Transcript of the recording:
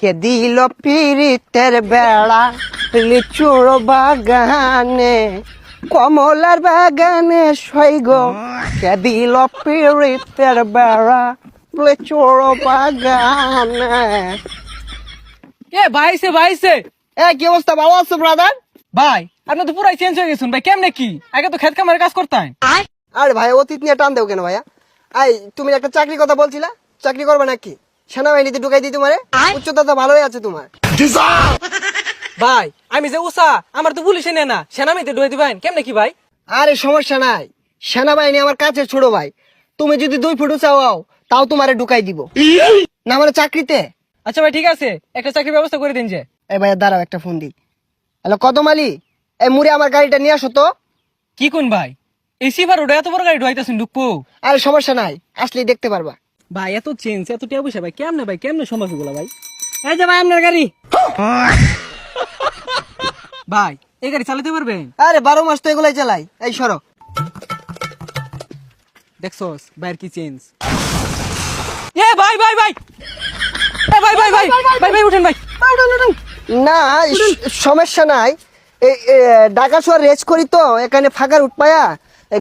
কে দিল পিরিতের বেড়া লিচুর বাগানে কমলার বাগানে সৈগ কে দিল পিরিতের বেড়া লিচুর বাগানে। এ ভাইছে ভাইছে কি অবস্থা, ভালো আছো ব্রাদার? ভাই আপনি তো পুরাই চেঞ্জ হয়ে গেছেন ভাই, কেমনে কি? আগে তো খেত খামারে কাজ করতেন। আরে ভাই অতীত নিয়ে টান দেও কেন ভাইয়া? তুমি একটা চাকরির কথা বলছিলা, চাকরি করবে নাকি? সেনাবাহিনীতে ঢুকাই দিই তোমারে, উচ্চতা তো ভালোই আছে তোমার। ভাই আমি যে উষা, আমার তো পুলিশে নেয় না, সেনামিতে ঢুকে দিবেন কেমনে কি ভাই? আরে সমস্যা নাই, সেনাবাহিনী আমার কাছে ছোট ভাই। তুমি যদি 2 ফুট চাও তাও তোমারে ঢুকাই দিব না মানে চাকরিতে। আচ্ছা ভাই ঠিক আছে, একটা চাকরির ব্যবস্থা করে দিন যে। এই ভাইয়া দাঁড়াও, একটা ফোন দিই। হ্যালো কদম আলী, এই মুড়ে আমার গাড়িটা নিয়ে আসো তো। কি কোন ভাই, এই সিফার ওটা এত বড় গাড়ি ঢুকাইতেছেন ঢুকবো? আরে সমস্যা নাই, আসলেই দেখতে পারবা। ভাই এত চেঞ্জ এত টিয়া পয়সা ভাই কেমনে সম্ভব এগুলা ভাই? এই যে ভাই আপনার গাড়ি। ভাই এই গাড়ি চালাতে পারবেন? আরে 12 মাস তো এগুলাই চালাই। এই সরো। দেখছস ভাইয়ের কি চেঞ্জ। এ ভাই ভাই ভাই এ ভাই ভাই ভাই ভাই ভাই উঠেন ভাই। না সমস্যা নাই, ঢাকা শহর রেস করি তো, এখানে ফাঁকা রুট পায়া